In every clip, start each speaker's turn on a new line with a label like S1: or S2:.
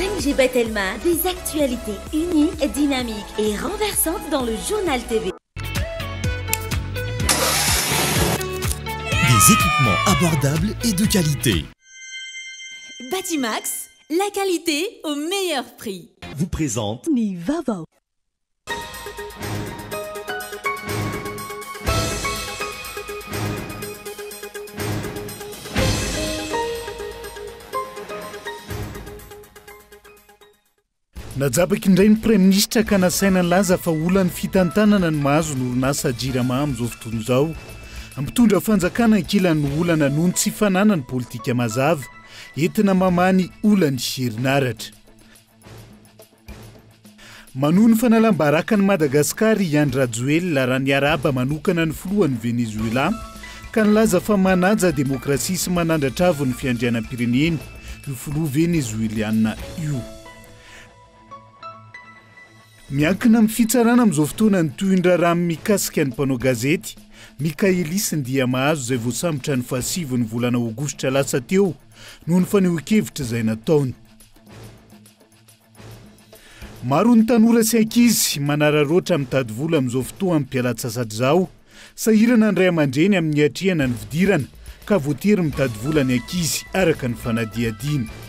S1: 5G Batelma, des actualités uniques, dynamiques et renversantes dans le journal TV.
S2: Des équipements abordables et de qualité.
S3: Batimax, la qualité au meilleur prix.
S2: Vous présente
S4: Nivava.
S5: Najabaka indray ny Premier ministre ka nasaina laza fa olany fitantanana ny mahazo ny orinasa Jirama amin'izao fotoana izao. Ampitondra fanjakana ankilan'ny olana noho ny tsy fananany politika mazava entina mamany olany herinaratra. Manohy ny fanalam-barakan'i Madagasikara Ian Rajoelina raha ny Araba manokana ny filohan'ny Venezuela ka nilaza fa manaja demokrasia sy manandratra avy ny fiandrianam-pirenena io filoha venezueliana io. Miankina amin'ny fitsarana amin'izao fotoana ny tohindra rano mikasika ny mpanao gazety Mikaelis Ndiamahazo izay voasambotra ny fahasivy ny volana aogositra lasa teo noho ny fanehoan-kevitra izay nataony. Maro ny tanora sy ankizy manararoatra mitady vola amin'izao fotoana amin'ny mpiala-tsasatra izao, sahirana ny ray aman-dreny amin'ny atrehana ny fidirana ka voatery mitady vola ny ankizy araka ny fanadihadiana.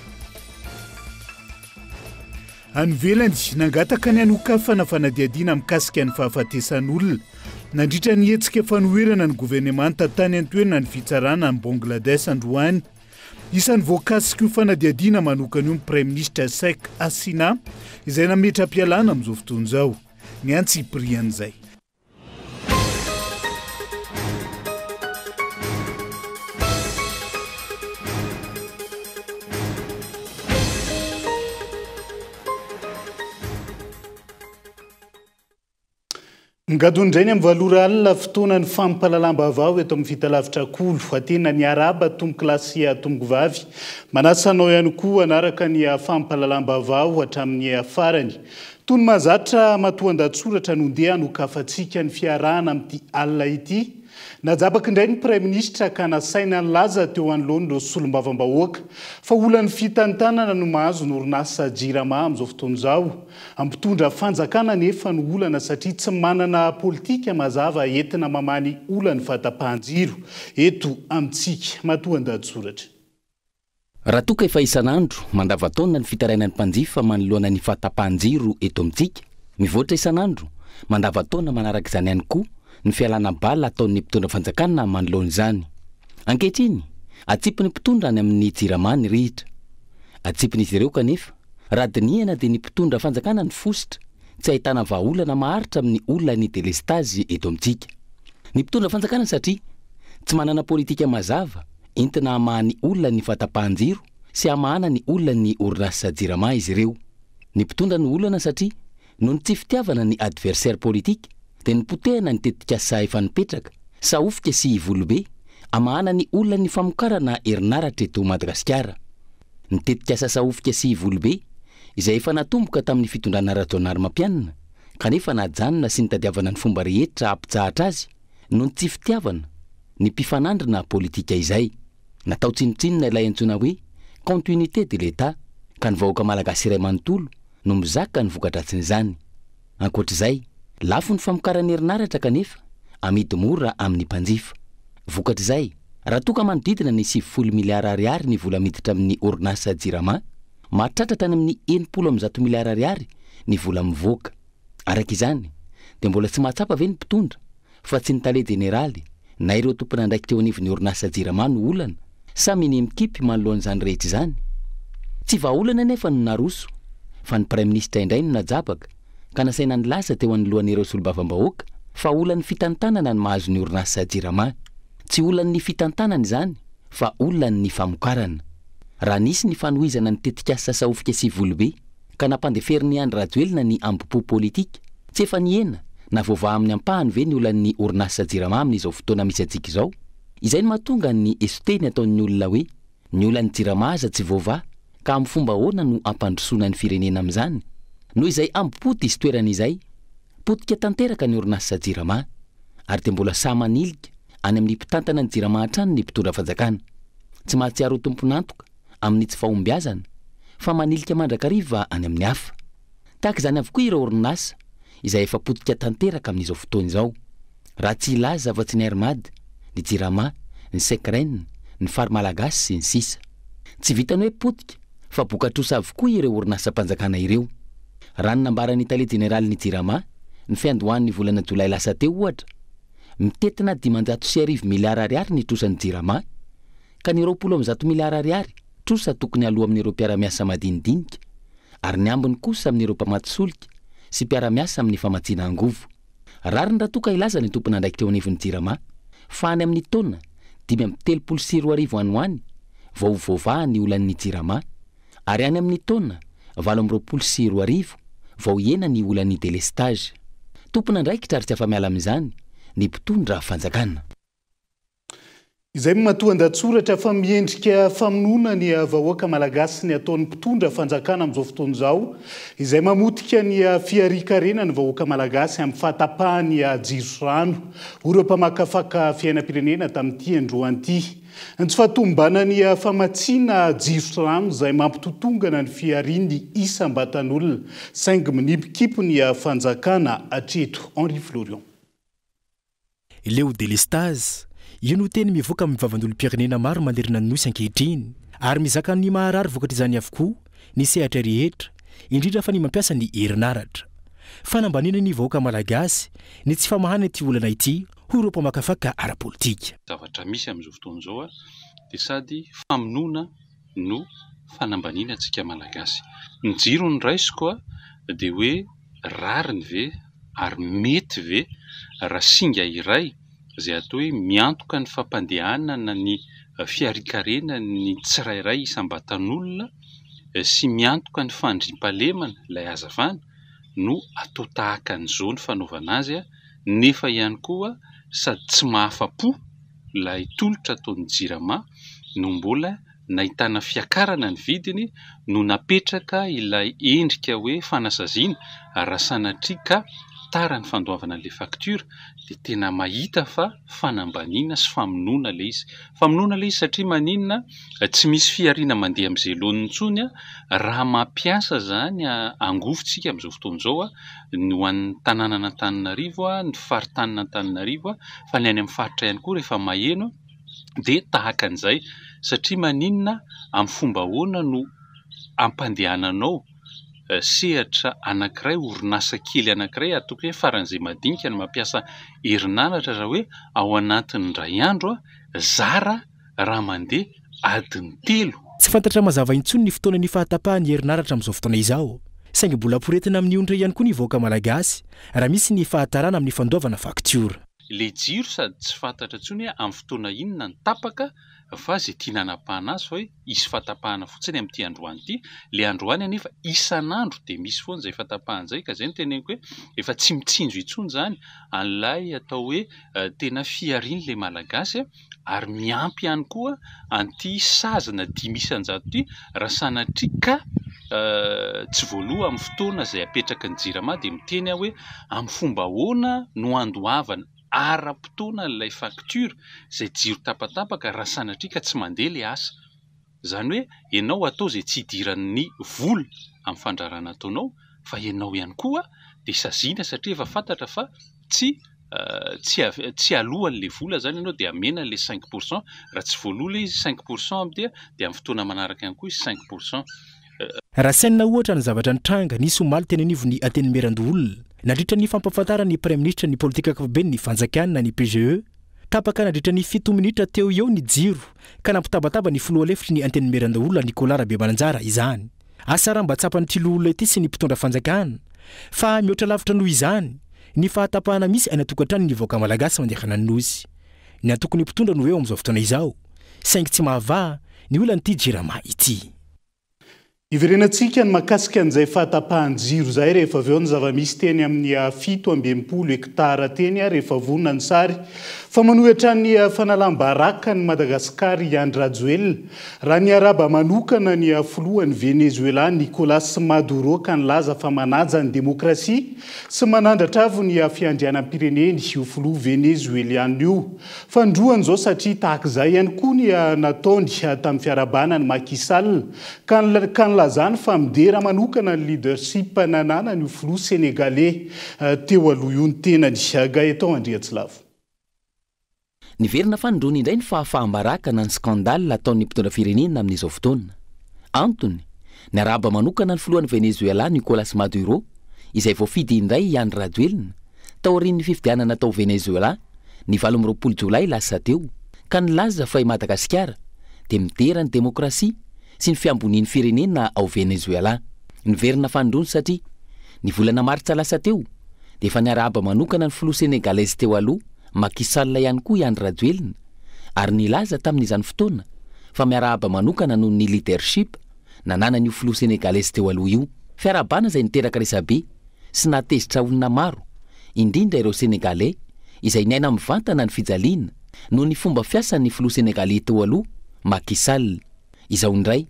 S5: Anvelany nangataka ny anokafana fanadihadiana mikasika ny fahafatesan'olona nandritra ny hetsika fanoherana ny gouvernemanta tany antoerana ny fitsarana ny Bangladesh androany. Isan'ny voakasika io fanadihadiana manokana io ny Prime Ministre Sheikh Hasina izay nametra-pialana amin'izao fotoana izao. Ny antsiprian'izay. Ngadondrainy amin'ny valora alina fotoana ny fampalalamba-bao eto amin'ny fitalavitra kolo atena ny Araba tomboky lasy tomboky vavy manasanao ihany koa anaraka ny fampalalamba-bao hatramin'ny afarany. Toy ny mahazatra matoan-datsoratra nondeha anokafantsika ny fiarahana amin'ity alina ity. Najabaka indray ny Prime Ministre ka nasaina ny laza teo anoloany ireo solombavam-bahoaka fa olany fitantanana no mahazo ny orinasa Jirama amin'izao fotoana izao. Ampitondra fanjakana nefa ny olana satria tsy manana politika mazava entina mamany olany fahatapahan-jiro eto amintsika matoan-dahatsoratra.
S6: Raha toka efa isan'andro mandavataona ny fitarainan'ny mpanjifa manoloana ny fahatapahan-jiro eto amintsika, mivoatra isan'andro mandavataona manaraka izany ihany koa ny fialana bala ataon'ny mpitondra fanjakana manoloana izany. Ankehitriny, atsipiny mpitondra any amin'ny Jirama ny rihitra. Atsipin'izy ireo kanefa raha dinihana dia ny mpitondra fanjakana ny fositra tsy ahitana vahaolana maharitra amin'ny olona ny delestazy eto amintsika. Ny mpitondra fanjakana satria tsy manana politika mazava entina hamahany olona ny fahatapahan-jiro sy hamahana ny olona ny orinasa Jirama izy ireo. Ny mpitondra ny olana satria noho ny tsy fitiavana ny adversaire politika dia nipotehana ny tetikasa efa nipetraka sahofika sy volobe hamahana ny olona ny famokarana herinaratra eto Madagasikara. Ny tetikasa sahofika sy volobe izay efa natomboka tamin'ny fitondrana Rajaonarimampianina kanefa najanona sy nitadiavana ny fomba rehetra ampitsahatra azy noho ny tsy fitiavana ny mpifanandrina politika izay. Natao tsinotsinona ilay antsoina hoe continuité de l'État ka ny vahoaka malagasy iray manontolo no mizaka ny vokadratsiny izany. Ankoatr'izay, lafo ny famokarana herinaratra kanefa amidy mora amin'ny mpanjifa. Vokatr'izay, raha toka manodidina ny 90 miliara ariary ny vola miditra amin'ny orinasa Jirama, mahatratra tany amin'ny 90 miliara ariary ny vola mivoaka. Araka izany, dia mbola tsy mahatsapa ve ny mpitondra fa tsy ny tale jeneraly na ireo tompona ndraiky teo anivon'ny orinasa Jirama no olana samy ny mikipy manoloan'izany rehetra izany. Tsy vahaolana nefa no naroso fa ny Prime Ministre indray no najabaka ka nasaina ny laza teo anoloan'ireo solombavambahoaka fa olan'ny fitantanana ny mahazo ny orinasa Jirama. Tsy olan'ny fitantanana izany fa olan'ny famokarana. Raha nisy ny fanohizana ny tetikasa sahofika sy volobe ka nampandeferin'ny Ian Rajoelina ny ambopo politika, tsy efa nihena na voavaha amin'ny ampahany ve ny olan'ny orinasa Jirama amin'izao fotoana misy antsika izao. Izay no mahatonga ny esoteny ataon'ny olona hoe ny olan'ny Jirama aza tsy voavaha ka amin'ny fomba ahoana no ampandrosoana ny firenena amin'izany. Noho izay ampoty izy toerana izay, potika tanteraka ny orinasa Jirama ary dia mbola samanilika any amin'ny mpitantana ny Jirama hatrany ny mpitondra fanjakana. Tsy mahatsiaro tompon'antoka amin'ny tsy fahombiazana fa manilika mandrakariva any amin'ny hafa. Tahaka izany avokoa ireo orinasa izay efa potika tanteraka amin'izao fotoana izao. Raha tsy ilaza afa-tsy ny Hermad, ny Jirama, ny Sekren, ny Fary Malagasy sy ny sisa. Tsy vitany hoe potika fa bokatrosa avokoa ireo orinasa mpanjakana ireo. Raha nambaran'ny Tale Jeneraly ny Jirama, ny fiandohan'ny volana Jolay lasa teo ohatra, mitetina 509 miliara ariary ny trosan'ny Jirama, ka ny 20 miliara ariary trosa tokony aloha amin'ireo mpiara-miasa madinidinika, ary ny ambiny kosa amin'ireo mpamaty solika sy mpiara-miasa amin'ny famatsiana angovo. Rariny raha toka ilaza ny tompona andraiky teo anivon'ny Jirama fa any amin'ny taona 534 any ho any vao voavaha ny olan'ny Jirama, ary any amin'ny taona 824 vao ena ny olan'ny délestage. Tompona andraikitra ary tsy afa-miala amin'izany ny mpitondra fanjakana.
S5: Izay matoan-datsoratra fa miendrika famonoana ny vahoaka malagasy ny ataon'ny mpitondra fanjakana amin'izao fotoana izao, izay mamotika ny fiarikarenany vahoaka malagasy amin'ny fahatapahany jiro rano. Ireo mpamakafaka fiainam-pirenena tamin'ity androany ity. Ny tsy fahatombanany famatsiana jiro rano izay mampitotongana ny fiariny isam-batan'olona, saingy minipikipo ny fanjakana hatreto. Henri Florian.
S4: Ileo délestage io no teny mivoaka amin'ny vavan'olom-pirenena maro manerina ny nosy ankehitriny, ary mizaka ny maharary vokatra izany avokoa ny sehatra rehetra, indrindra fa ny mampiasa ny herinaratra. Fanambanina ny vahoaka malagasy ny tsy famahana ity olana ity ho ireo mpamakafaka ara-politika.
S7: Zavatra misy amin'izao fotoana izao dia sady famonoana no fanambanina antsika malagasy. Ny jiro ny raisiko dia hoe rariny ve ary mety ve raha singa iray izay atao hoe miantoka ny fampandehanana ny fiarikarena ny tsirairay isam-batan'olona sy miantoka ny fandriam-pahalemana ilay hazavana no atao tahaka an'izao ny fanaovana azy, nefa ihany koa sady tsy mahafa-po ilay tolotra ataon'ny Jirama no mbola nahitana fiakarana ny vidiny no napetraka ilay endrika hoe fanasaziana raha sanatria ka tara ny fandoavana an'ilay faktura dia tena mahita fa fanambaniana sy famonoana ilay izy. Famonoana ilay izy satria maninona tsy misy fiariana mandeha amin'izay laoniny intsony raha mampiasa zany angofontsika amin'izao fotoana izao ny ho an'ny tanànan'Antananarivo, ny faritan'Antananarivo, fa ny any amin'ny faritra ihany koa rehefa maheno dia tahaka an'izay, satria maninona amin'ny fomba ahoana no ampandehananao sehatra anankiray, orinasa kely anankiray atoko hoe faran'izay madinika no mampiasa herinaratra raha hoe ao anatin'ny iray andro zara raha mandeha adiny 3.
S4: Tsy fantatra mazava intsony ny fotoana ny fahatapahany herinaratra amin'izao fotoana izao, saingy mbola poretina amin'ny ondra ihany koa ny vahoaka malagasy raha misy ny fahatarana amin'ny fandoavana faktura.
S7: Le jiro sady tsy fantatra intsony amin'ny fotoana inona ny tapaka fa izay tiana hanapahana azy fa hoe isy fahatapahana fotsiny amin'ity androany ity. Le androany anefa isan'andro dia misy foana izay fahatapahana izay, ka izay no teneniko hoe efa tsy mitsinjo intsony izany an'ilay atao hoe tena fiarian'ilay malagasy, ary miampy ihany koa an'ity sazana 5 isan-jato ity raha sanatria ka tsy voaloha amin'ny fotoana izay apetraka ny Jirama dia miteny hoe amin'ny fomba ahoana no andoavana ara-potoana ilay faktura izay jiro tapatapaka raha sanatria ka tsy mandeha ilay asa. Izany hoe ianao atao izay tsy hidiran'ny vola amin'ny fandrarana ataonao, fa ianao ihany koa dia saziana satria efa fantatra fa tsy alohan'ilay vola zany ianao dia amena ilay 5%, raha tsy voaloha ilay izy 5% amin'ity dia amin'ny fotoana manaraka ihany koa izy 5%.
S4: Raha saina ohatra ny zavatra nitranga nisy omaly teny anivon'ny antenimiran-doolona nandritra ny fampafatara ny Premier Ministra ny politika ankapobeny ny fanjakana ny PGE, tapaka nandritra ny 7 minitra teo eo ny jiro ka nampitabataba ny filoha lefitry ny antenimiran-doolona Nicolas Rabemananjara izany. Asa raha mba tsapany ity loholona ity sy ny mpitondra fanjakana, fa mihoatra lavitra noho izany ny fahatapahana misy any atokantrano ny vahoaka malagasy mandehana ny nosy. Ny antoko ny mpitondra no eo amin'izao fotoana izao, saingy tsy mahavaha ny olan'ity Jirama ity.
S5: Iverenantsika ny makasika an'izay fahatapahan-jiro izay rehefa avy eo ny zava-misy teny amin'ny 720 hektara teny rehefa vonona ny sary. Fa manohitra ny fanalam-baraka ny Madagasikara Andry Rajoelina, raha ny araba manokana ny filohan'ny Venezuela Nicolas Maduro ka nilaza fa manaja ny demokrasia sy manandratra avy ny fiandrianam-pireneny io filoha venezueliana io. Fandroany izao satria tahaka izay ihany koa ny nataony tamin'ny fiarabana ny Macky Sall ka nifalazany fa midera manokana ny leadership nanana ny filoha sénégalais teo aloha io ny tenany Gaëtan Andriatsilavo.
S6: Niverina fa nindrony indray ny fahafahambaraka na ny skandale ataon'ny mpitondra firenena amin'izao fotoana. Antony, ny araba manokana ny filohan'ny Venezuela Nicolas Maduro, izay voafidy indray Andry Rajoelina, taorian'ny fifidianana tao Venezuela, ny 20 Jolay lasa teo, ka nilaza fa i Madagasikara dia mitera ny demokrasia sy ny fiambonian'ny firenena ao Venezuela. Niverina fa nindrony satria ny volana Martsa lasa teo dia efa niarahaba manokana ny filoha sénégalaise teo aloha Macky Sall ihany koa i Andry Rajoelina, ary nilaza tamin'izany fotoana fa miarahaba manokana noho ny leadership nananan'io filoha sénégalaise teo aloha io. Fiarabana izay niteraka resabe sy natezitra olona maro, indrindra ireo sénégalais izay niaina mivantana ny fijaliana noho ny fomba fiasan'ny filoha sénégalais teo aloha Macky Sall. Izao indray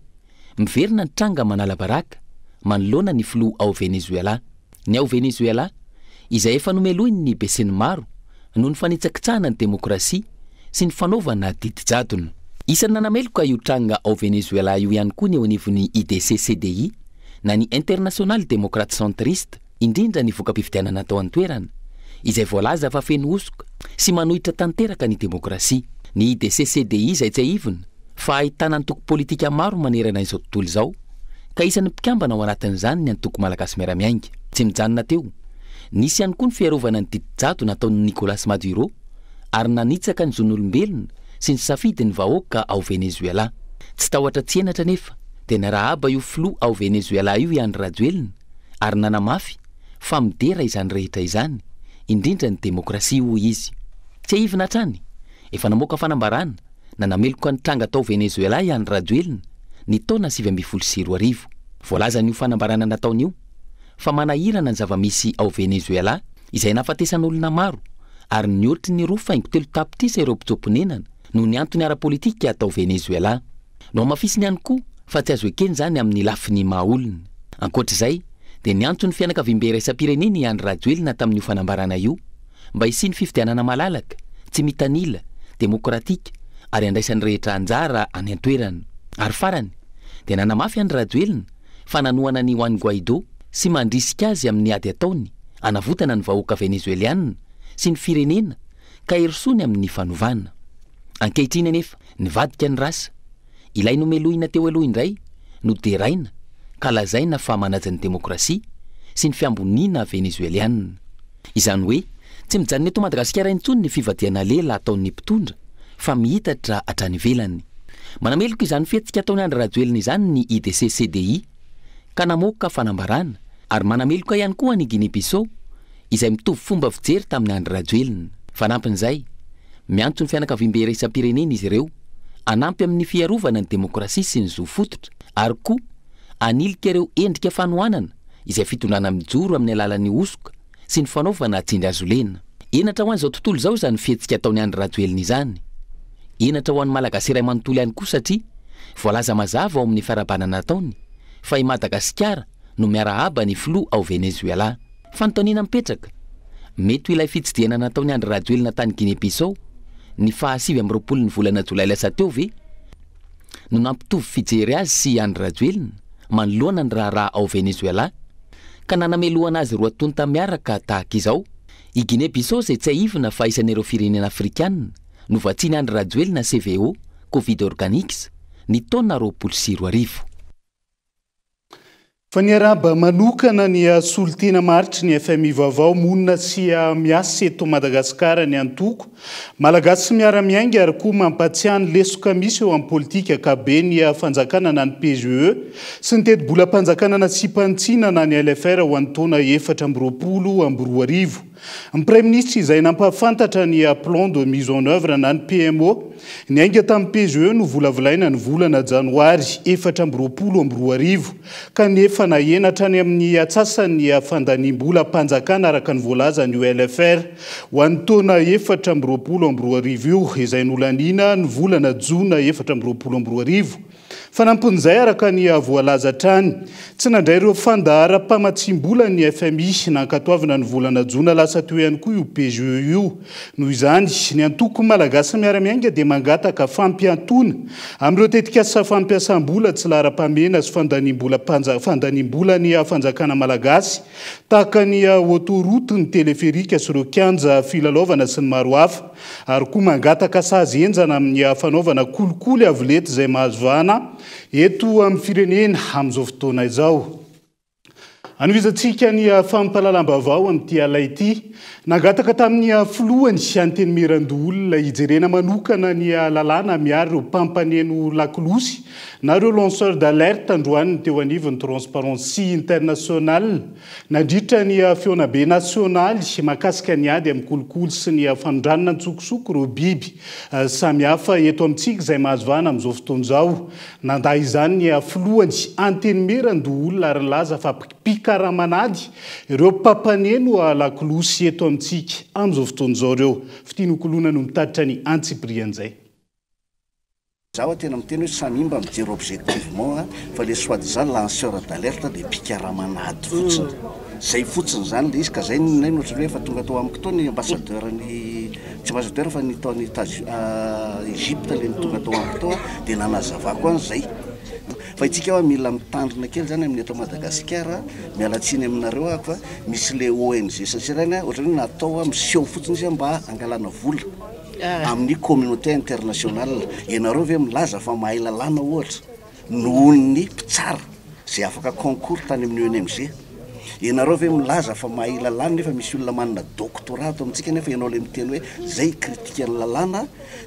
S6: miverina ny tranga manala baraka manoloana ny filoha ao Venezuela. Ny ao Venezuela izay efa nomeloiny ny beseny maro noho ny fanitsakitsahana ny demokrasia sy ny fanaovana didijadona. Isan'ny nanameloka io tranga ao Venezuela io ihany koa ny eo anivon'ny IDC-CDI na ny International Democrate Centriste, indrindra ny voka-pifidianana tao an-toerana izay voalaza fa feno osoka sy manohitra tanteraka ny demokrasia. Ny IDC-CDI izay tsy ahivona fa ahitana antoko politika maro manerana izao tontolo izao, ka isan'ny mpikambana ao anatin'izany ny antoko malagasy miaramiainga. Tsy mijanona teo, nisy ihany koa ny fiarovana ny didijado nataon'ny Nicolas Maduro ary nanitsaka ny zon'olombelona sy ny safidy ny vahoaka ao Venezuela. Tsy tahotra tsy henatra nefa dia narahaba io filoha ao Venezuela io i Andry Rajoelina ary nanamafy fa midera izany rehetra izany, indrindra ny demokrasia hoy izy. Tsy ahivina hatrany, efa namoaka fanambarana na nameloka ny tranga tao Venezuela i Andry Rajoelina ny taona 2024. Voalaza n'io fanambarana nataon'io fa manahirana ny zava-misy ao Venezuela izay nahafatesan'olona maro ary niotry ny 2.3 tapitrisa ireo mpitsoponenana noho ny antony ara-politika atao Venezuela. No amafisiny ihany koa fa tsy azo ekeny zany amin'ny lafiny maha-olona. Ankoatr'izay dia ny antony fianakaviam-be raisam-pirenena i Andry Rajoelina tamin'io fanambarana io mba hisiany fifidianana malalaka, tsy mitanila, demokratika ary andraisan'ny rehetra anjara any an-toerana. Ary farany dia nanamafy Andry Rajoelina fa nanohana ny Juan Guaido sy mandrisika azy amin'ny ady ataony anavotana ny vahoaka venezueliana sy ny firenena ka herisony amin'ny fanovana. Ankehitriny anefa nivadika ny rasa, ilay nomelohina teo aloha indray no deraina ka lazaina fa manaja ny demokrasia sy ny fiamboniana venezueliana. Izany hoe tsy mijanona eto Madagasikara intsony ny fivadiana lela ataon'ny mpitondra fa mihitatra hatrany ivelany. Manameloka izany fihetsika ataony Andry Rajoelina izany ny IDC-CDI ka namoaka fanambarana ary manameloka ihany koa ny Guinea-Bissau izay mitovy fomba fijery tamin'ny Andry Rajoelina. Fanampin'izay miantso ny fianakaviam-be raisam-pirenena izy ireo anampy amin'ny fiarovana ny demokrasia sy ny zo fototra ary koa anilika ireo endrika fanohanana izay fitondrana mijoro amin'ny alalan'ny osoka sy ny fanaovana tsindry azo lena. Enatra ho an'izao tontolo izao izany fihetsika ataony Andry Rajoelina izany. Enatra ho an'ny malagasy iray manontolo ihany koa satria voalaza mazava ao amin'ny fiarabanana nataony fa i Madagasikara no miarahaba ny filoha ao Venezuela. Fanontaniana mipetraka, mety ilay fitsidiana nataony Andry Rajoelina tany Guinea-Bissau ny 27 ny volana Jolay lasa teo ve no nampitovy fijery azy sy Andry Rajoelina manoloana ny raharaha ao Venezuela ka nanamelohana azy roa tonta miaraka tahaka izao. I Guinea-Bissau izay tsy ahivona fa isan'ireo firenena afrikanina no vatsiany Andry Rajoelina CVO Covid Organics ny taona 2020.
S5: Fa ny araba manokana ny solitena maritry ny FMI vaovao monina sy miasa eto Madagasikara ny antoko malagasy miara-miainga ary koa mampatsiahany lesoka misy eo amin'ny politika akabe ny fanjakanana ny PGE sy ny teti-bolam-panjakanana sy mpanitsinana ny LFR ho an'ny taona 2020. Ny Premier Ministre izay nampafantatra ny plan de mise en œuvre na ny PMO ny ainga tamin'ny PGE no volavolaina ny volana Janoary 2020 kanefa nahenatra ny amin'ny atsasany fandaniam-bola mpanjakana araka ny voalazany LFR ho an'ny taona 2020 izay nolanina ny volana Jona 2020 Fanampon'izay araka ny voalaza trany tsy nandray ireo fandahara-pamatsim-bola ny FMI nankatoavana ny volana jona lasa teo ihany koa io PGE io. Noho izany ny antoko malagasy miaramiainga dia mangataka fampiantona amin'ireo tetikasa fampiasam-bola tsy lara-pamena sy fandaniam-bola ny fanjakana malagasy tahaka ny autoroute ny teleférika sy ireo kianja filalaovana sy ny maro hafa ary koa mangataka sazenjana amin'ny fanaovana kolikoly avolety izay mahazo vahana eto amin'ny firenena amin'izao fotoana izao. Anovizantsika ny fampahalalam-baovao amin'ity alay ity nangataka tamin'ny filohany anteny Merandolo ijerena manokana ny lalàna miaro ireo mpampaneno lakolosy na ireo lanceur d'alerte androany teo anivon'ny Transparency International nandritra ny feonabe nasionaly makasika ny ady amin'ny kolikoly sy ny fanondranana ntsokosoko ireo biby samihafa eto amintsika izay mahazo vahana amin'izao fotoana izao. Nandahy izany ny filohany anteny Merandolo ary laza fa pikaramanady ireo mpampaneno lakolosy eto amintsika amin'izao fotoana izao ireo. Fitianokolona no mitatitra ny antsiprian'izay.
S8: Zaho tena miteny hoe samimba mijery objectivement fa le soi-disant lanceur d'alerte dia pikaramanady fotsiny. Zay fotsiny zany le izy ka zay ninainy ohatry hoe efa tonga tao amiko tao ny ambassadeur-ny tsy ambassadeur fa ny taony Egypte le tonga tao amiko tao dia nanazavako an'izay. Fa itsika mila mitandrina kely zany amin'ny eto Madagasikara mialatsiny aminareo ako fa misy le ONG sasirany ohatry hoe natao miseho fotsiny izy mba angalana vola amin'ny communauté internationale. Ianareo ve milaza fa mahay lalàna ohatra noho ny mpitsara zay afaka concours tany amin'ny ONG. Ianareo ve milaza fa mahay lalàna nefa misy olona manana doctorat amintsika nefa ianao le miteny hoe zay kritika ny lalàna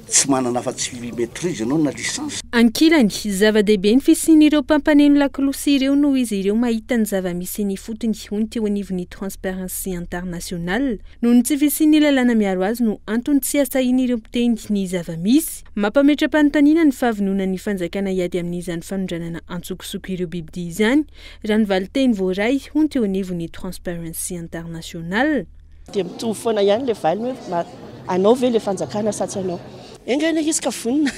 S8: tsy manana fa tsy maîtrise ianao na licence.
S9: Ankilany zava-dehibe ny fisian'ireo mpampaneno lakolosy ireo noho izy ireo mahita ny zava-misy ny fotony hony teo anivon'ny Transparency International noho ny tsy fisian'ny lalàna miaro azy no antony tsy asahin'ireo mpiteny ny zava-misy mampametra-panontaniana ny fahavonona ny fanjakana iady amin'izany fanondranana antsokosoko ireo bibidia izany raha ny valiteny voaray hony teo anivon'ny Transparency International.
S10: Dia mitovy foana ihany le valiny hoe anao ve le fanjakana sa tsy anao. Engany izy ka vonina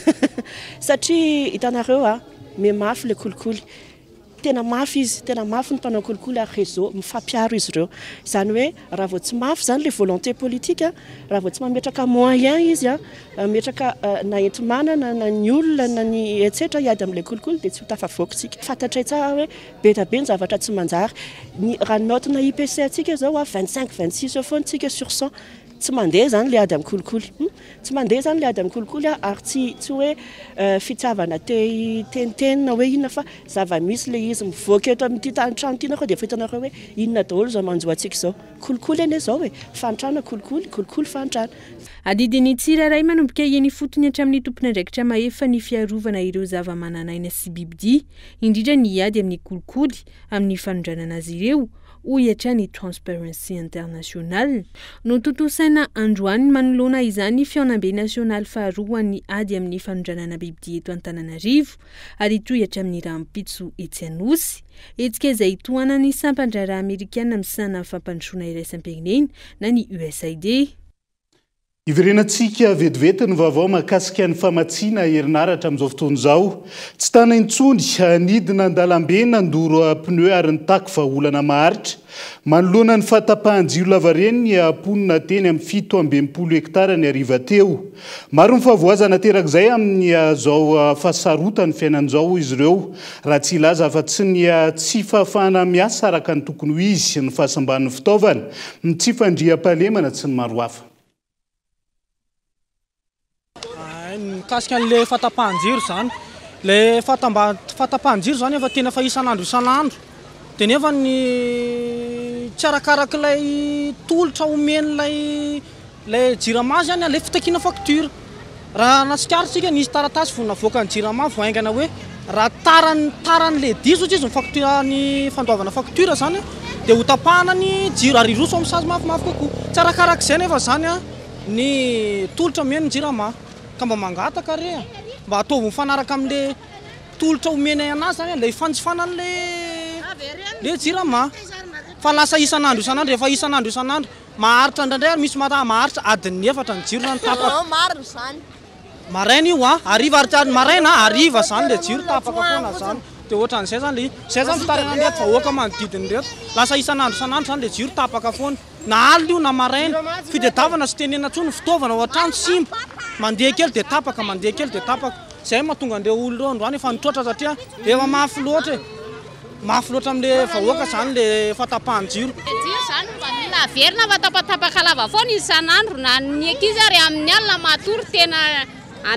S10: satria hitanareo mafy le kolikoly tena mafy izy tena mafy ny mpanao kolikoly ary réseau mifampiaro izy ireo izany hoe raha vao tsy mafy zany le volonté politique raha vao tsy mametraka moyen izy mametraka na entimanana na ny olona na ny etsetra iady amin'ilay kolikoly dia tsy ho tafavoakitsika. Fantatray tsara hoe be da be ny zavatra tsy manjary ny raha notina IPC atsika zao 25-26 eo foana tsika sur 100 tsy mandeha zany le ady amin'ny kolikoly tsy mandeha zany le ady amin'ny kolikoly ary tsy hoe fitiavana tenitenina hoe inona fa zava-misy le izy mivoaka eto amin'ity trano ity na koa dia fahitanareo hoe inona daholo zao manjoa antsika zao kolikoly ane zao hoe fantrana kolikoly fantrana.
S9: Adidiny tsiraray manomboka eny fotony hatramin'ny tompony andraikitra mahefa ny fiarovana ireo zava-mananaina sy bibidia indrindra ny ady amin'ny kolikoly amin'ny fanondranana azy ireo hoy ny Transparency International. No tontosaina androany manoloana izany fiaonam-be nasionaly faharoan'ny ady amin'ny fanondranana bibidia eto Antananarivo ary toy hatramin'ny Rampitso Etsianosy etsika izay tohanany sampandrara Amerikana misana fampandrosoana iraisam-pirenena na ny USAID.
S5: Iverenantsika vetivety ny vaovao mahakasika ny famatsiana herinaratra amin'izao fotoana izao. Tsy tana intsony nidina an-dalambe nandoro pneu ary nitako fa olana maharitra. Manoloana ny fahatapahan-jiro lavareny ny amponina teny amin'ny 720 hektara ny ariva teo. Maro ny fahavoazana terak'izay amin'ny zao fahasarotany fiainan'izao izy ireo. Raha tsy ilaza fa tsy fahafahana miasa araka ny tokony ho izy ny fahasamban'ny fitaovana, ny tsy fandriam-pahalemana tsy ny maro hafa.
S11: Mikasika an'le fahatapahan-jiro zany. Le fahatapahan-jiro zany efa tena fa isan'andro dia nefa ny tsy arakarak'ilay tolotra omen'ilay jirama zany le fitakiana facture. Raha natsikaritsika nisy taratasy vao navoaka ny jirama voaingana hoe raha taran'le diso izy ny facture ny fandoavana facture zany dia ho tapahana ny jiro ary roso amin'ny sazy mafimafy kokoa. Tsy arakarak'izay nefa zany ny tolotra omeny ny jirama. Ka mba mangataka re mba ataovy mifanaraka amin'le tolotra omena anazy zany le fanjifana le jirama fa lasa isan'andro rehefa isan'andro maharitra indraindray misy maharitra adiny 4 ny jiro na ny tapaka.
S12: Maro zany.
S11: maraina io ariva aritrany maraina ariva zany le jiro tapaka foana zany dia ohatran'izay zany zay zany fitarina reto vahoaka manodidiny reto lasa isan'andro zany le jiro tapaka foana na alina io na maraina fitadiavana sy tenena ntsony fitaovana ao an-trano simba mandeha kely dia tapaka mandeha kely dia tapaka zay mahatonga an'ireo olona reo androany efa nitroatra satria efa mafy loatra amin'le vahoaka zany le fatapahan-jiro
S12: zany mba mila averina fa tapatapaka lava foana isan'andro na ny ankizy ary amin'ny alina matory tena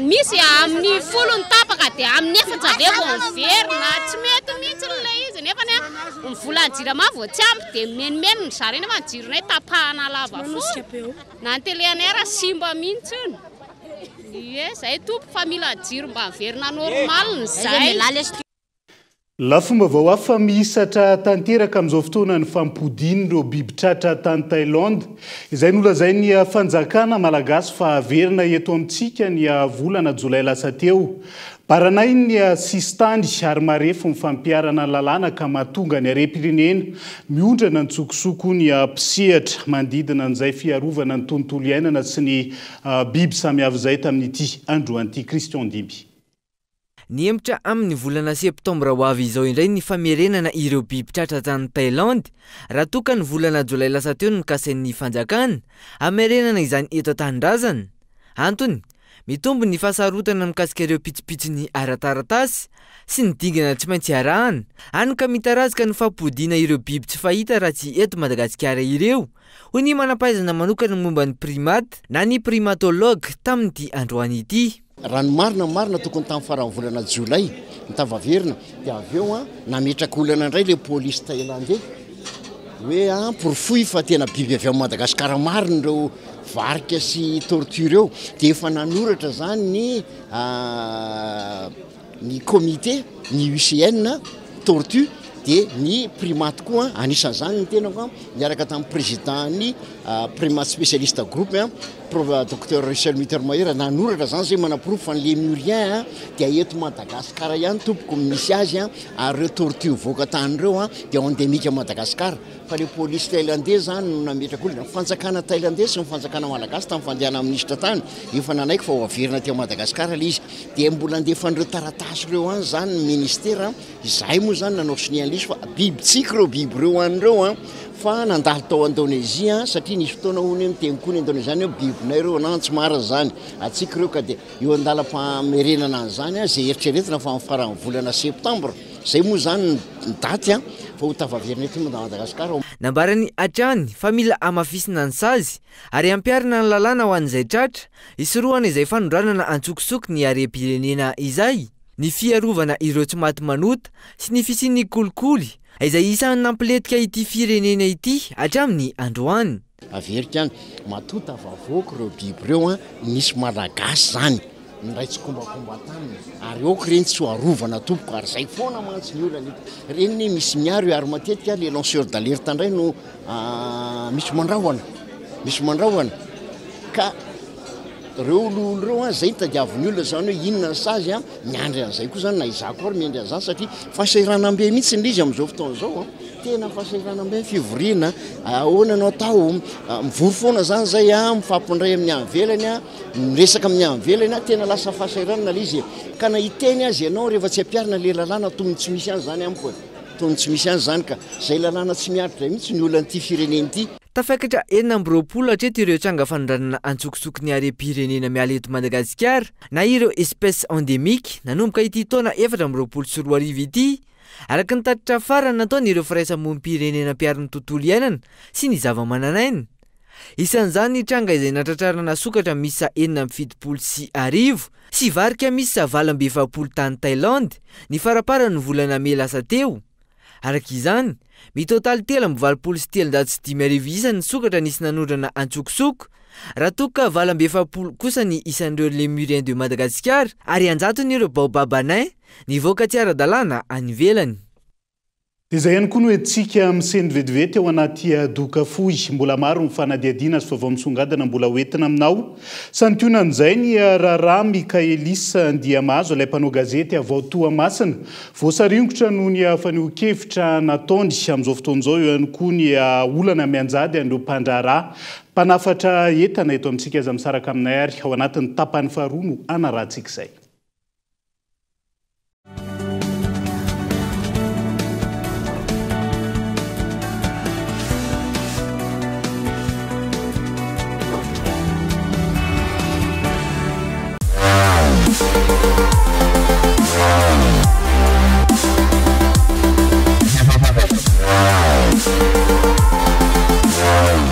S12: misy amin'ny folo ny tapaka dia amin'ny efatra ave vao miverina tsy mety mihitsy ilay izy nefa ny volan-jirama vao tsy ampy dia menimeny ny zarena fa ny jironay tapahana lava foana na ny teleanay raha simba mihitsy iny zay tompo fa mila jiro mba miverina normaly zay
S5: la fomba vao afa mihisatra tanteraka amin'izao fotoana ny fampodiny ireo bibitratra tany Thaïlande izay nolazay ny fanjakana malagasy fa averina eto amintsika ny volana jolay lasa teo baranay ny sistany ary marefo ny fampiarana lalàna ka mahatonga ny harem-pirenena miondra ny tsokosoko ny mpisehatra manodidina an'izay fiarovana ny tontolo iainana sy ny biby samihafa izay tamin'ity androan'ity Christian Diby.
S13: Niemtra amin'ny volana septambra ho avy izao indray ny famerenana ireo bibitratra tany Thaïlande raha toka ny volana jolay lasa teo ny kasen'ny fanjakana amerenana izany eto an-tanindrazana. Antony mitombo ny fahasarotana mikasika ireo pitsipitsy ny ara-taratasy sy ny dingana tsy maintsy arahana hany ka mitarazaka ny fampodiana ireo biby tsy fahita raha tsy eto Madagasikara ireo ho ny manampahaizana manokana momba ny primate na ny primatologue tamin'ity androany ity.
S14: Raha ny marina tokony tamin'ny farany volana jolay nitavaverina dia aveo nametraka olana indray le polisy thaïlandais hoe pourfouille fa tena biby avy amin'ny Madagasikara marina ireo varika sy torture eo dia efa nanoratra zany ny comité ny UCN tortue dia ny primate koa anisan'izany ny tenako miaraka tamin'ny président ny primate spécialiste groupe docteur Russell Mittermeier nanoratra zany zay manaprofo fa ny lémurien dia eto Madagasikara ihany tompoko misy azy ary ireo tortue voaka tany ireo dia endémique Madagasikara fa le police thaïlandais zany no nametraka olona fanjakana thaïlandais sy ny fanjakana malagasy tamin'ny fandehana ministre tany efa nanaiko fa ho averina teo Madagasikara le izy dia mbola andefan'ireo taratasy ireo any zany ny ministère izay moa zany nanao signalis fa bibitsika ireo biby ireo an'ireo fa nandalo tao Indonésia satria nisy fotoana hono miteny koa ny Indonésiana bibinay ireo nantsy mara zany atsika ireo ka dia eo andalam-pamerenana an'izany zay eritreretina fa amin'ny farany volana septambra zay moa zany ny daty fa ho tavaverina eto Madagasikara.
S13: Nambarany hatrany fa mila amafisina ny sazy ary ampiarina ny lalàna ho an'izay tratra isorohana izay fanondranana antsokosoko ny harem-pirenena izay ny fiarovana ireo tsy maty manota sy ny fisian'ny kolikoly izay isan'ny nampiletika ity firenena ity hatramin'ny androany.
S14: Averika matota vavoaka ireo biby ireo misy malagasy zany ndray tsy kombakomba taminy ary oko reny tsy arovana tompoko ary zay foana mantsy ny olana reny misy miaro ary matetika le lanceur d'alerte indray no misy mandrahona ka reo ololo reo zay tadiaviny olona zany hoe inona ny sazy miandry an'izay koa zany na izako ary miandry an'izany satria fahasahiranambe mihitsy ny izy amin'izao fotoana zao tena fahasahiranambe fivoriana ahoana no atao mivory foana zany zay mifampindray amin'ny anyvelany miresaka amin'ny anyvelany tena lasa fahasahirana le izy ka na hiteny azy ianao rehefa tsy ampiarina le lalàna tomony tsy misy any zany amiko tomony tsy misy any zany ka zay lalàna tsy miaritra mihitsy ny olon'ity firenena ity.
S13: Tafakatra 4 hatreto ireo tranga fanondranana antsokosoko ny harem-pirenena miala eto Madagasikara na ireo espèce endémique nanomboka ity taona 2024 ity araka ny tatitra farany nataony ireo firaisamonim-pirenena mpiaro ny tontolo iainana sy ny zava-mananaina. Isan'izany ny tranga izay natratrarana sokatra misa 470 sy varika misa 270 tany Thaïlande ny farapara ny volana May lasa teo. Araka izany, mitotaly 727 isany sokatra nisy nanondrana antsokosoko, raha toka 270 kosa ny isan'ireo lémurien de Madagascar ary 100 ireo baobab-nain nivoaka tsy ara-dalàna any ivelany.
S5: Dia izay ihany koa no hoentsika miseny vetivety ao anaty doka fohy mbola maro ny fanadiadiana sy vaovao misongadina mbola hoentina aminao. Santionan'izay ny raharaha Mikaelisa Ndiamazo ilay mpanao gazety avao Toamasina voasariongotra noho ny faneo-kevitra nataony amin'izao fotoan'izao eo ihany koa ny olana mianjady an'ireo mpandraharaha Mpanafatra entana eto amintsika aza misaraka aminay ary ao anatin'ny tapany faharoa no anarahantsika izay.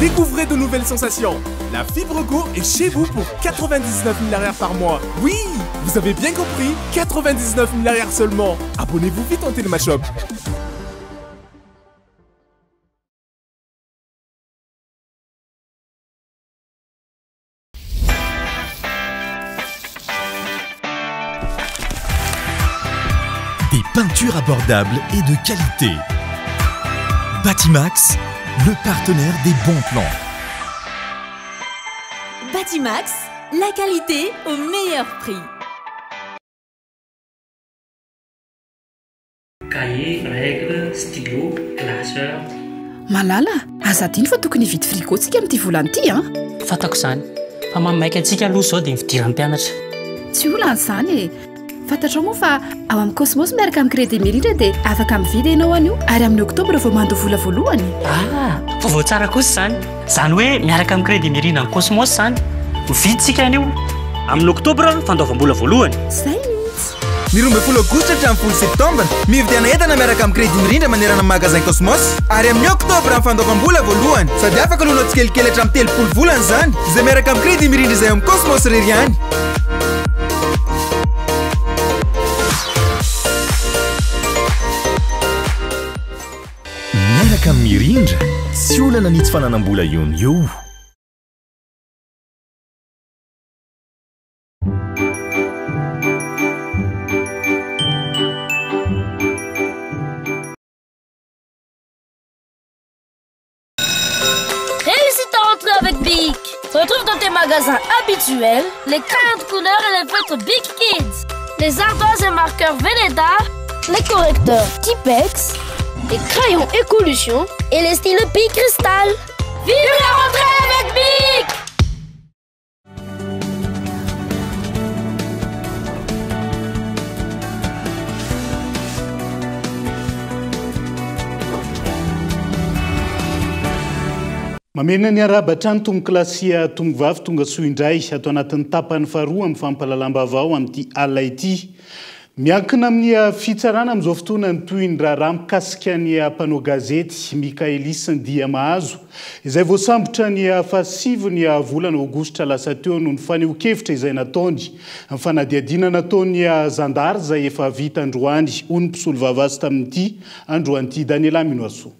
S15: Découvrez de nouvelles sensations. La Fibre Go est chez vous pour 99 000 AR par mois. Oui, vous avez bien compris, 99 000 AR seulement. Abonnez-vous vite en Télémashop.
S2: Des peintures abordables et de qualité. Batimax, le partenaire des bons plans.
S3: Batimax, la qualité au meilleur prix.
S16: Cahier, règle, stylo, classeur.
S17: Malala, aza diny fa tokony hividy frigo tsika amin'ity volana ity a.
S16: Fatako izany. Fa mamaika antsika aloha izao dia mividiran'ny mpianatra.
S17: Tsy olana izany e. Fantatrao moa fa ao amin'ny Cosmos miaraka amin'ny Crédit Mirindra dia afaka mividy ianao anio ary amin'ny Oktobra vao mandoa vola voalohany.
S16: Vaovao tsara kosa izany. Izany hoe miaraka amin'ny Crédit Mirindra amin'ny Cosmos izany. Mividy tsika anio amin'ny Oktobra fandaovam-bola voalohany.
S17: Zay mihitsy.
S18: Ny 12 Aogositra hatramin'ny 1 Septambra mividiana entana miaraka amin'ny Crédit Mirindra manerana amin'ny magasin Cosmos ary amin'ny Oktobra amin'ny fandaovam-bola voalohany sady afaka loanao tsikelikely hatramin'ny 30 volana izany izay miaraka amin'ny Crédit Mirindra izay amin'ny Cosmos irery ihany.
S2: Miaraka amin'ny Mirindra, tsy olana ny tsy fananam-bola io.
S19: Réussis ta rentrée avec Bic. Retrouve dans tes magasins habituels les crayons de couleur et les feutres Bic Kids, les ardoises et marqueurs Velleda, les correcteurs Tipex, les crayons Écolution et les stylos Bic Cristal. Vive la rentrée avec Bic!
S5: Mamena ny arabatrano tomoklasy tomovavy tonga soa indray ato anatin'ny tapany faharoa amin'ny fampahalalam-baovao amin'ity alina ity. Miankina amin'ny fitsarana amin'izao fotoana ny toy ny raharaha mikasika ny mpanao gazety Mikaelis Ndiamahazo izay voasambotra ny fahasivy ny volana Aogositra lasa teo noho ny faneho-kevitra izay nataony amin'ny fanadihadiana nataony zandary izay efa vita androany hoy ny mpisolo vavasy tamin'ity androanyity Daniela Minoaso.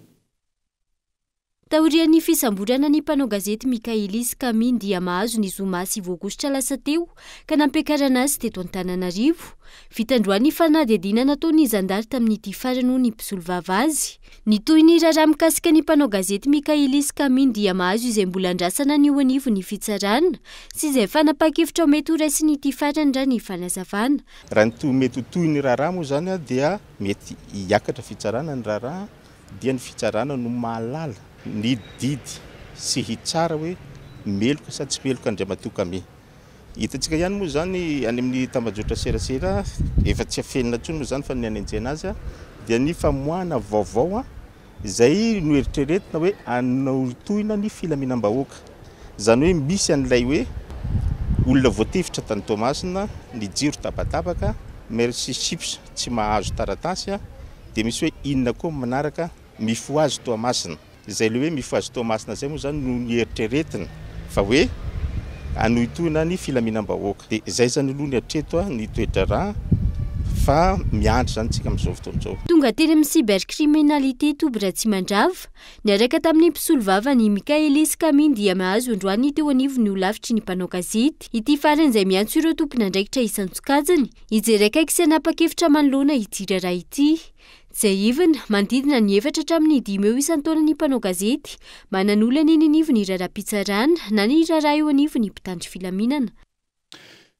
S20: Taorian'ny fisamborana ny mpanao gazety Mikaelis Ndiamahazo ny zoma 7 Aogositra lasa teo ka nampiakarana azy teto Antananarivo. Fitandroany fanadihadiana nataony zandary tamin'ity farany ny mpisolo vavazy. Ny toy ny raharaha mikasika ny mpanao gazety Mikaelis Ndiamahazo izay mbola andrasana ny anivo ny fitsarana sy izay fanapa-kevitra mety ho raisin'ity farany raha ny fanazavana.
S21: Raha ny mety toy ny raharaha moa zany dia mety hiakatra fitsarana ny raharaha dia ny fitsarana no mahalala ny didy sy hitsara hoe meloka sady tsy meloka andriamatoa kami. Hitantsika ihany moa zany any amin'ny tambajotra serasera efa tsy afenina intsony moa zany fa ny anenjena azy dia ny famoahana vaovao izay no eritreretina hoe anaoltoina ny filaminam-bahoaka. Izany hoe misy an'ilay hoe olona voatefitra tany Tomasina ny jiro tabatabaka merci chips tsy mahazo taratasy dia misy hoe inona koa manaraka mifoazo Tomasina. Izay le hoe mifoazo Tomasina zay moa zany no ny eritreretina fa hoe anoitoina ny filaminam-bahoaka. Dia izay zany aloha ny hatreto ny toetra raha fa miandry zany tsika amin'izao fotoana izao.
S20: Tonga teny amin'ny cybercriminalité Tobratsimandrava niaraka tamin'ny mpisolo vava ny Mikaelis Ndiamahazo androany teo anivo ny olavitry ny mpanao gazety. Ity farany izay miantso ireo tompona andraikitra isan-tsokajiny hijereka aiky sy hanapa-kevitra manoloana ity raharaha ity. Izay ivana manodidina ny 4 hatramin'ny 5 eo isan-taona ny mpanao gazety manan'olana eny anivo ny raharaha-pitsarana na ny raharaha eo anivo ny mpitandro filaminana.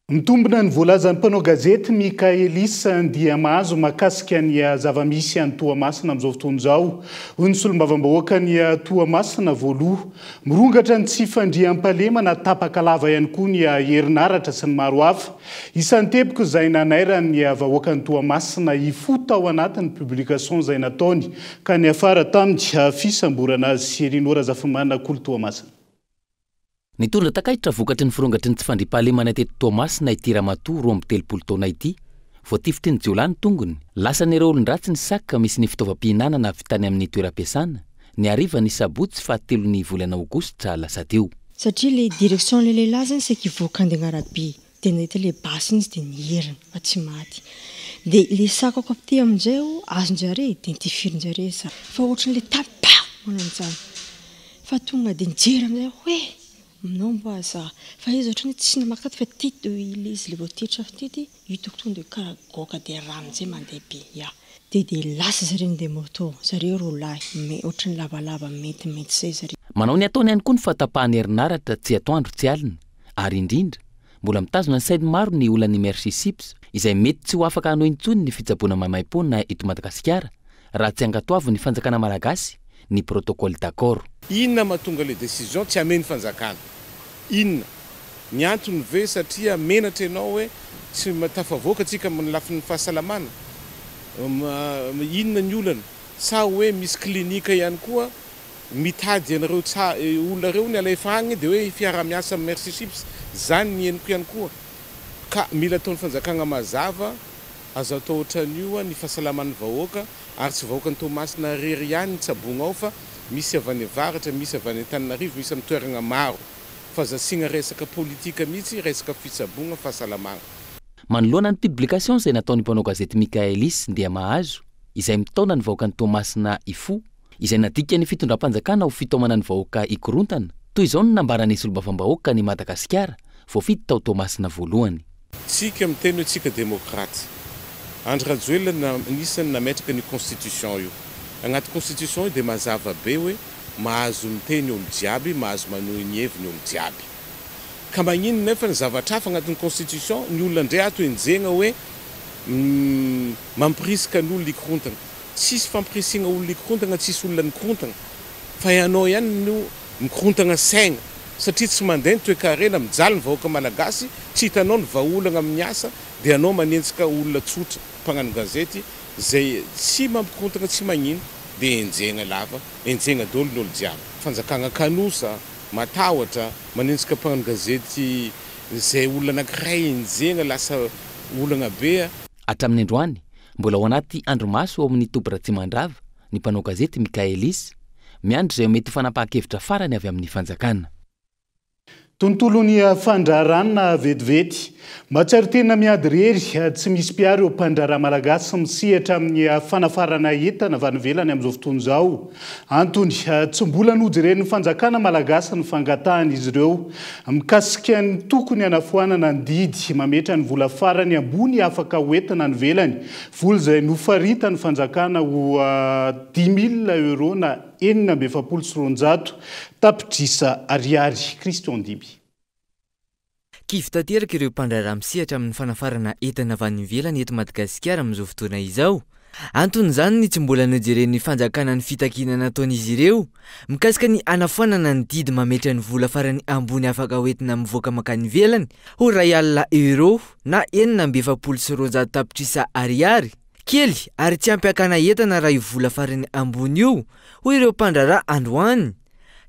S5: Mitombona ny voalazan'ny mpanao gazety Mikaelis Ndiamazo makasika ny zava-misy any Toamasina amin'izao fotoana izao. Hoy ny solombavambahoaka ny Toamasina voaloha, mirongatra ny tsy fandriam-palema na tapaka lava ihany koa ny herinaratra sy ny maro hafa. Isan'ny tepiko izay nanairany ny vahoaka ny Toamasina ifota ao anatin'ny publication izay nataony ka ny afara tamin'ny fisamborana azy sy Elinora Zafimanana Kolo Toamasina.
S6: Nitondra takaitra vokatry ny firongatry ny tsy fandriam-pahalemana teto Toamasina ity ramatoa 13 taona ity. Voatifitry ny jiolany tongony. Lasa n'ireo olon-dratsy ny saka misy ny fitaovam-pihinanana avy tany amin'ny toeram-piasana. Ny hariva ny sabotsy fahatelo ny volana aogositra lasa teo.
S1: Satria le direction le lehilahy zany saky voaka andeha Arabe. Dia nahita le basiny izy dia niheriny fa tsy maty. Dia le sakako apty amin'izay azonjare dia nitifirinjare sa. Fa ohatran'le tapao mananjany. Fa tonga dia nijery amin'izay hoe non mba za fa izy ohatrany tsy namakata fa tity ile izy le voatitra tity hitako tonga dia karaha goka dia rano zay mandeha be ya dia lasa zareo ny moto zareo roalahy me ohatrany lavalava mety zay zareo.
S6: Manao ny ataony ihany koa ny fatapahany herinaratra tsy atoandro tsy alina ary indrindra mbola mitazona ny sainy maro ny olany Merci Sips izay mety tsy ho afaka hanao intsony ny fitsaboana maimaim-pona eto Madagasikara raha tsy angatoavo ny fanjakana malagasy ny protocole d'accord.
S22: Inona mahatonga le décision tsy ameny fanjakana? Inona? Ny antony ve satria menatra ianao hoe tsy matafavoaka atsika amin'ny lafin'ny fahasalamana? Inona ny olana? Sa hoe misy klinika ihany koa mitady anareo olona reo ny alefa agny dia hoe fiara-miasa amin'ny Merci Sips zany ny henoko ihany koa. Ka mila ataon'ny fanjakana mazava azo atao ohatran'io ny fahasalaman'ny vahoaka ary tsy vahoaka ny Toamasina rery ihany tsabogna ao fa misy avy any avaratra, misy avy any Antananarivo, misy amin'ny toerana maro. Fa zasiana resaka politika mihitsy, resaka fitsabogna fahasalamana.
S6: Manoloana ny publication izay nataony mpanao gazety Mikaelis Ndiamazo izay mitaona ny vahoaka ny Toamasina ifo izay nadika ny fitondram-panjakana ho fitaomana ny vahoaka ikorontana. Toy izao ny nambarany solombavambahoaka ny Madagasikara voafito tao Toamasina voalohany.
S22: Tsika miteny hoe tsika demokraty. Andry Rajoelina nisany nametraka ny constitution io. Agnaty constitution io dia mazava be hoe mahazo miteny olo jiaby, mahazo manohy ny heviny olo jiaby. Ka magnino nefa ny zavatra hafa agnatin'ny constitution ny olona ndray ato enjegna hoe mampirisika ny olona ikorontana. Tsisy fampirisina olona ikorontana, tsisy olona nikorontana. Fa ianao ihany no mikorontana saigna. Satria tsy mandeha ny toe-karena mijaly ny vahoaka malagasy, tsy hitanao ny vahaolana amin'ny asa dia anao manenjika olona tsotra mpagnano gazety zay tsy mampikorontana tsy magnino dia enjegna lava, enjegna dolo ny olo jiaby. Fanjakana kanosa, matahotra, manenjika mpagnano gazety zay olona anankiray enjegna lasa olana be.
S6: Hatramin'ny androany mbola ao anaty andromaso ao amin'ny Tobra Tsimandrava ny mpanao gazety Mikaelis miandry izay mety fanapahan-kevitra farany avy amin'ny fanjakana.
S5: Tontolon'ny fandraharana vetivety. Matsaro tena miady rery tsy misy mpiary eo mpandraharaha malagasy misehatra amin'ny fanafarana entana avy any ivelany amin'izao fotoana izao. Antony tsy mbola nojeren'ny fanjakana malagasy ny fangatahany izy ireo mikasika ny tokony hanafoanana ny didy mametra ny vola farany ambony afaka hoentina any ivelany. Vola izay nofaritany fanjakana ho 10,000 euro na 4,700 tapitrisa ariary. Christian Diby.
S13: Kivy tanteraka ireo mpandraharaha misehatra amin'ny fanafarana entana avy any ivelany eto Madagasikara amin'izao fotoana izao. Antony izany ny tsy mbola nojeren'ny fanjakana ny fitakiana nataon'izy ireo mikasika ny anafoanana ny didy mametra ny vola farany ambony afaka hoentina mivoaka makany ivelany ho R1,000 na 4,700 tapitrisa ariary. Kely ary tsy ampiakana entana raha io vola farany ambony io ho ireo mpandraharaha androany.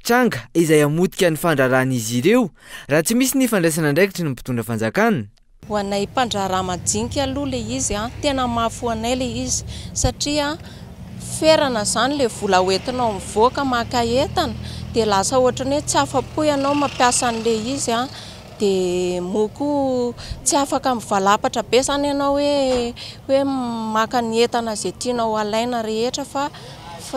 S13: Tranga izay amotika ny fandraharahan'izy ireo raha tsy misy ny fandraisana andraikitry ny mpitondra fanjakana.
S23: Ho anay mpandraharaha majinika aloha le izy tena mafy ho anay le izy satria ferana zany le vola hoentinao mivoaka maka entana dia lasa ohatrany hoe tsy afa-po ianao mampiasa an'le izy dia moko tsy afaka mivalapatra be zany ianao hoe maka ny entana zay tianao alaina rehetra fa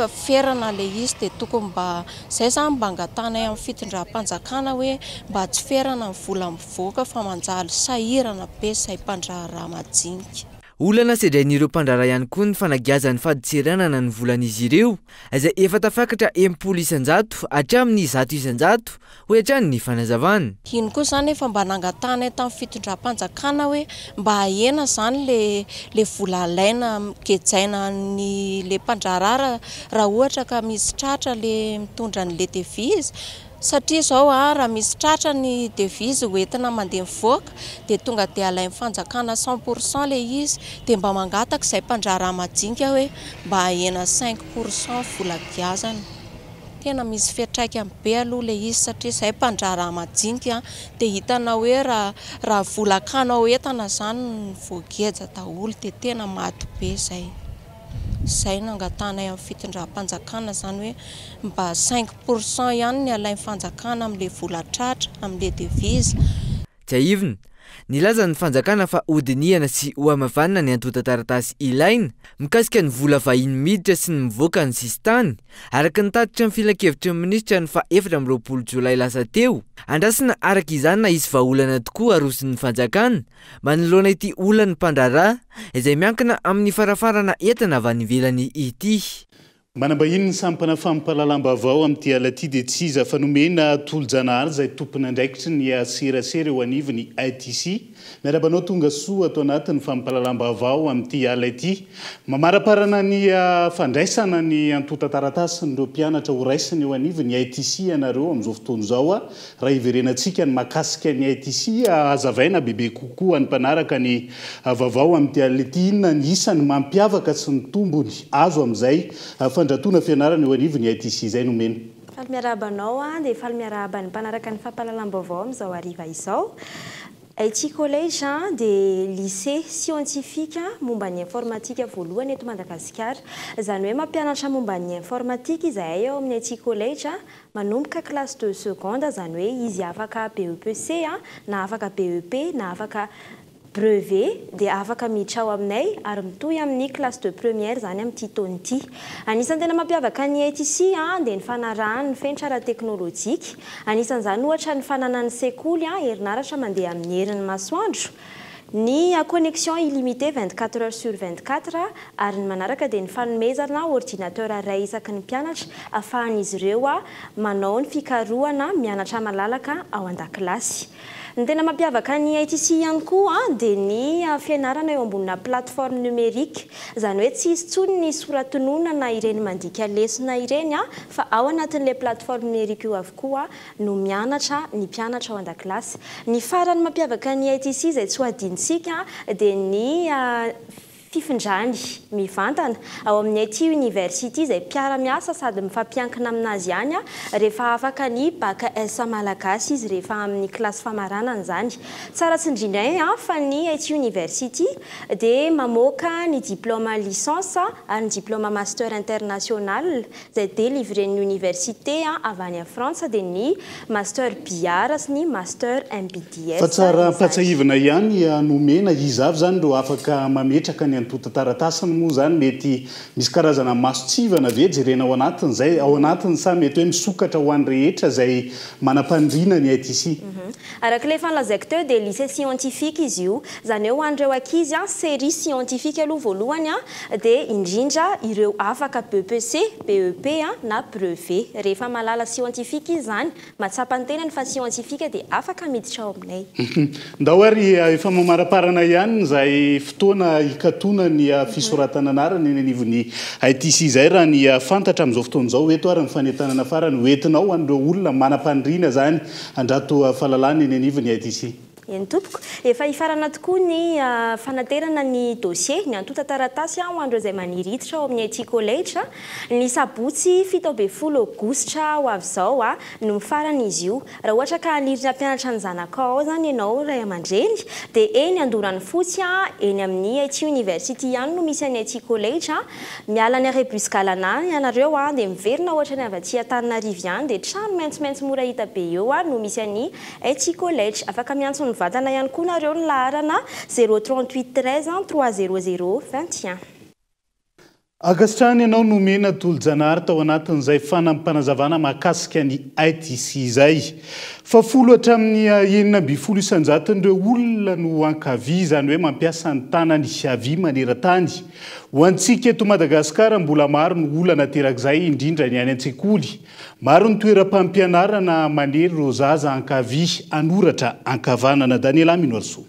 S23: ferana le izy dia tokony mba zay zany mba angatanay amin'ny fitondram-panjakana hoe mba tsy ferana ny vola mivoaka fa manjary sahirana be izay mpandraharaha majinika.
S13: olana sedrain'ireo mpandrara ihany koa ny fanagiazan'ny faditseranana ny volan'izy ireo izay efa tafakatra 70 isan-jato hatramin'ny 100 isan-jato ho hatrany ny fanazavana.
S23: Iny koa zany efa mba nangatana tamin'ny fitondram-panjakana hoe mba hahena zany le vola alaina gejaina ny le mpandrarara raha ohatra ka misy tratra le mitondra ny le devizy. Satria zao raha misy tratra ny devizy hoentina mandeha mivoaka dia tonga dia alain'ny fanjakana 100% le izy dia mba mangataka izay mpandrara majinika hoe mba hahena 5% vola giazana. Tena misy fiantraikany be aloha le izy satria izay mpandrara majinika dia hitana hoe raha vola kanao entana zany voageja daholo dia tena maty be izay. Izay nangatana amin'ny fitondram-panjakana zany hoe mba 5% ihany ny alain'ny fanjakana amin'ilay vola tratra amin'ilay devizy.
S13: Jaivina, nilaza ny fanjakana fa hodinihana sy hoamavanina ny antota-taratasy ilaina mikasika ny vola vahiny miditra sy ny mivoaka ny sistany araka ny tatitra ny filan-kevitry ny minisitra ny fa 24 Jolay lasa teo. Andrasina araka izany na isy vahaolana tokoa arosin'ny fanjakana manoloana ity olana mpandrara izay miankina amin'ny farafarana entana avy any ivelany ity.
S5: Manambahiny ny sampana fampahalalam-baovao amin'ity alaty dia tsy iza fa nomena tolo-janahary izay tompona andraikitry ny serasera eo anivony ITC. Miarabanao tonga soa ato anatin'ny fampahalalam-baovao amin'ity alaty. Mamaraparana ny fandraisana ny antota-taratasy ireo mpianatra ho raisiny eo anivony ITC ianareo amin'izao fotoana izao raha iverenantsika ny makasika ny ITC azavaina bebe kokoa ny mpanaraka ny vaovao amin'ity alaty. Inona ny isany mampiavaka sy ny tombony azo amin'izay fandratona fianarana eo anivony ITC izay nomena.
S4: Faly miarabanao dia faly miarabany mpanaraka ny fampahalalam-baovao amin'izao hariva izao. IT College dia lycée scientifique momba ny informatika voalohany eto Madagasikara. Izany hoe mampianatra momba ny informatika izahay eo amin'ny IT College manomboka classe de seconde, izany hoe izy afaka BEPC na afaka BEP na afaka brevet dia afaka miditra ao aminay ary mitohy amin'ny classe de première zany amin'ity taona ity. Anisan'ny tena mampiavaka ny ITC dia ny fanarahany fenitra ara-teknôlôjika. Anisan'izany ohatra ny fananany sekoly herinaratra mandeha amin'ny herin'ny masoandro, ny connexion illimité 24 heures sur 24 ary ny manaraka dia ny fanomezana ordinateur iray isaky ny mpianatra ahafahan'izy ireo manao ny fikarohana mianatra malalaka ao an-dakilasy. Ny tena mampiavaka ny ITC ihany koa dia ny fianarana eo ambonina plateforme numérique, izany hoe tsy izy tsony ny soratonona na ireny mandika lesona ireny fa ao anatin'ilay plateforme numérique io avokoa no mianatra ny mpianatra ao an-dakilasy. Ny farany mampiavaka ny ITC izay tsy ho adintsika dia ny fifindrany mivantana ao amin'ny IT University izay mpiara-miasa sady mifampiankina aminazy ihany rehefa afaka ny bac S malagasy izy rehefa amin'ny klasy famaranana izany. Tsara tsy indrindra fa ny IT University dia mamoaka ny diplôme licence ary ny diplôme master international izay délivren'ny université avy any France dia ny master BR sy ny master MBDS.
S5: Fa tsara mpatsahivana ihany nomena izy avy zany ro afaka mametraka ny antota-taratasiny moa zany mety misy karazana masotsivana ve jerena ao anatiny zay ao anatiny sa mety hoe misokatra ho an'ny rehetra izay manam-pandriana ny ITC.
S4: Araka ilay fanlazaiko teo dia lycée scientifique izy io, izany hoe ho an'ireo ankizy série scientifique aloha voalohany dia indrindra ireo afaka BEPC, BEP na brevet. Rehefa malala scientifique izy zany matsapa ny tenany fa scientifique dia afaka miditra ao aminay.
S5: Ndao ary efa mamaraparana ihany izay fotoana ikatona ny fisoratana anarany eny anivony ITC izay raha ny fantatra amin'izao fotoana izao eto ary ny fanentanana farany hoentinao an'ireo olona manam-pandriana zany andrato fahalalana eny anivony ITC.
S4: Eny tompoko, efa hifarana tokoa ny fanaterana ny dossier ny antota-taratasy ho an'ireo izay maniry hiditra ao amin'ny IT College. Ny sabotsy 7 Aogositra ho avy izao no mifarana izy io. Raha ohatra ka hanirina mpianatra ny zanakao zany ianao ray aman-dreny dia eny Andorany Fotsy eny amin'ny IT University ihany no misy any IT College. Miala ny Rebusgalana ianareo dia miverina ohatra ny avy aty Antananarivo ihany dia trano maitsomaitso mora hita be eo no misy any IT College. Afaka miantso vatana ihany koa nareo ny laharana 038 13 300 21.
S5: Agastrany ianao nomena tolo-janahary tao anatin'izay fanampanazavana mahakasika ny ITC izay. Fa 10 isanjaton'ireo olona no ankavy izany hoe mampiasa ny tanany havia maneran-tany. Ho antsika eto Madagasikara mbola maro ny olana terak'izay indrindra ny any an-tsekoly. Maro ny toeram-pampianarana manery ireo zaza ankavy hanoratra ankavanana. Daniela Minoarso.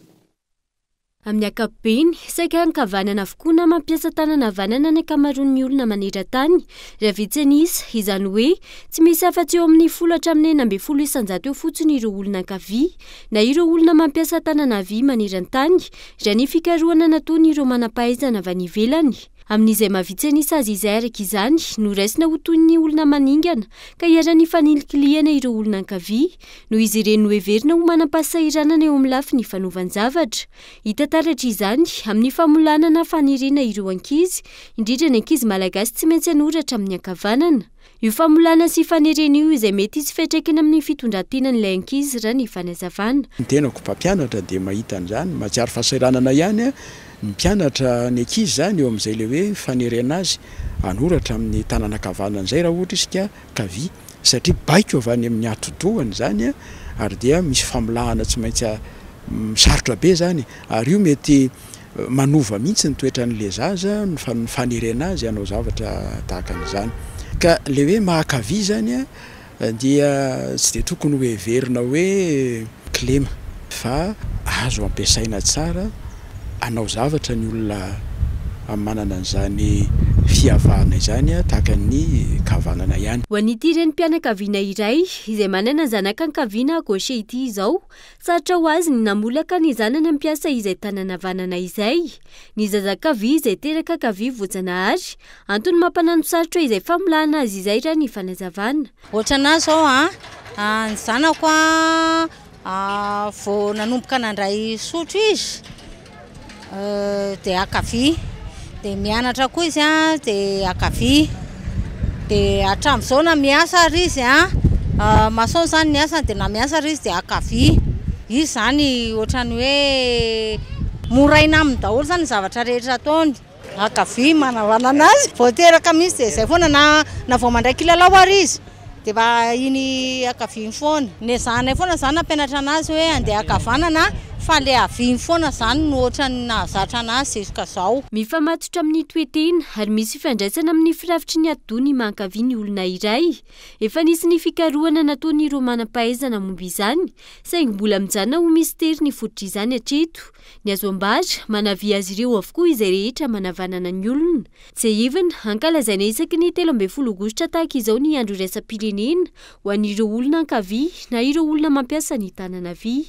S20: Amin'ny ankapobeny, saika ankavanana avokoa na mampiasa tanana havanana ny ankamaroan'ny olona maneran-tany. Raha vitsanisa, izany hoe tsy misy afa-tsy eo amin'ny 10 isanjato eo fotsiny ireo olona ankavy na ireo olona mampiasa tanana havia maneran-tany raha ny fikarohana nataony ireo manam-pahaizana avy any ivelany. Amin'izay mahavitsanisa azy izay araka izany no raisina ho toy ny olona maningana ka hiarany fanilikiliana ireo olona ankavy noho izy ireny no heverina ho manam-pahasahiranana eo amin'ny lafiny fanaovan-javatra. Hita taratra izany amin'ny famolanana fanirina ireo ankizy, indrindra ny ankizy malagasy tsy maintsy hanoratra amin'ny ankavanana. Io famolana sy fanerena io izay mety isy fiantraikany amin'ny fitondran-tenan'ilay ankizy raha ny fanazavana.
S7: Ny tenako mpampianatra dia mahita an'izany, mahatsiaro fahasahiranana ihany ny mpianatra ny ankizy zany eo amin'izay le hoe fanerena azy hanoratra amin'ny tanana kavanana izay raha ohatra isika kavy, satria baiko avy any amin'ny atotohany zany ary dia misy famolahana tsy maintsy sarotra be zany ary io mety manova mihitsy ny toetran'le zaza ny fanerena azy hanao zavatra tahaka an'izany. Ka le hoe mahakavy zany dia tsy dia tokony hoe verina hoe klema fa azo ampiasaina tsara hanao zavatra ny olona manana an'izany fihavahana izany tahaka ny kavanana ihany.
S20: Ho an'ity renim-pianakaviana iray izay manana zanaka ankaviana gauche ity izao, sarotra ho azy ny namolaka ny zanany ampiasa izay tanana havanana izay. Ny zazakavy izay teraka kavy voajanahary antony mampanano sarotra izay famolana azy izay raha ny fanazavana.
S8: Ohatranazy zao ny zanako vao nanomboka nandray sotro izy dia akavy, dia mianatra koa izy dia akavy, dia hatramin'izao na miasa ary izy mason zany ny asany dia na miasa ary izy dia akavy. Izy zany ohatrany hoe moraina amin'ny daholo zany zavatra rehetra ataony. Akavy manavana anazy vao teraka mihitsy dia izay foana na vao mandray kilalao ary izy dia mba iny akavy foana. Ny zanay foana zany nampianatra anazy hoe andeha akavanana fa le aviny foana zany no ohatrany nahazatra anazy izy ka zao.
S20: Mifamatotra amin'ny toetena ary misy fiandraisana amin'ny firafitry ny adony mankavy ny olona iray. Efa nisy ny fikarohana nataony ireo manam-pahaizana momba izany, saingy mbola mijanona ho mistery ny fototra izany hatreto. Ny azo ambatra manavy azy ireo avokoa izay rehetra manavanana ny olona. Tsy ivana ankalazaina isaky ny 12 aogositra tahaka izao ny andro iraisam-pirenena ho an'ireo olona ankavy na ireo olona mampiasa ny tanana havia.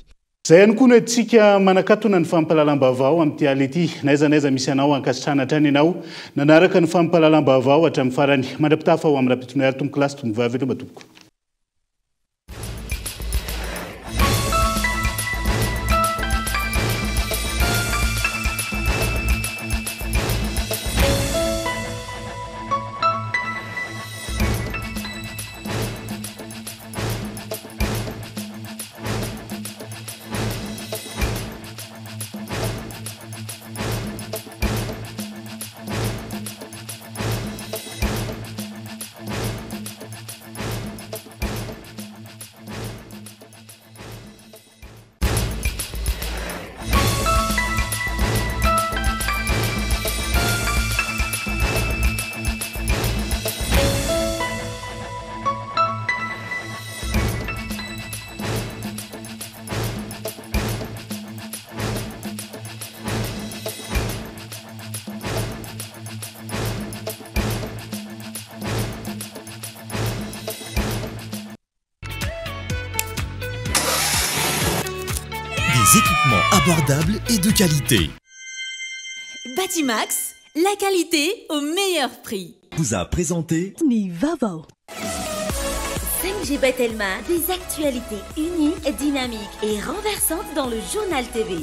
S5: Zay ihany koa no antsika manakatona ny fampahalalam-baovao amin'ity aly ity. Naiza misy anao ankasitrana hatrany ianao nanaraka ny fampahalalam-baovao hatramin'ny farany. Mandrapitafa ho amin'ny rapitony ary tombo kilasy tombo vavy eto matompoko.
S2: Des équipements abordables et de qualité.
S3: Batimax, la qualité au meilleur prix.
S2: Vous a présenté
S3: Nivavo. 5G Batelma, des actualités uniques, dynamiques et renversantes dans le journal TV.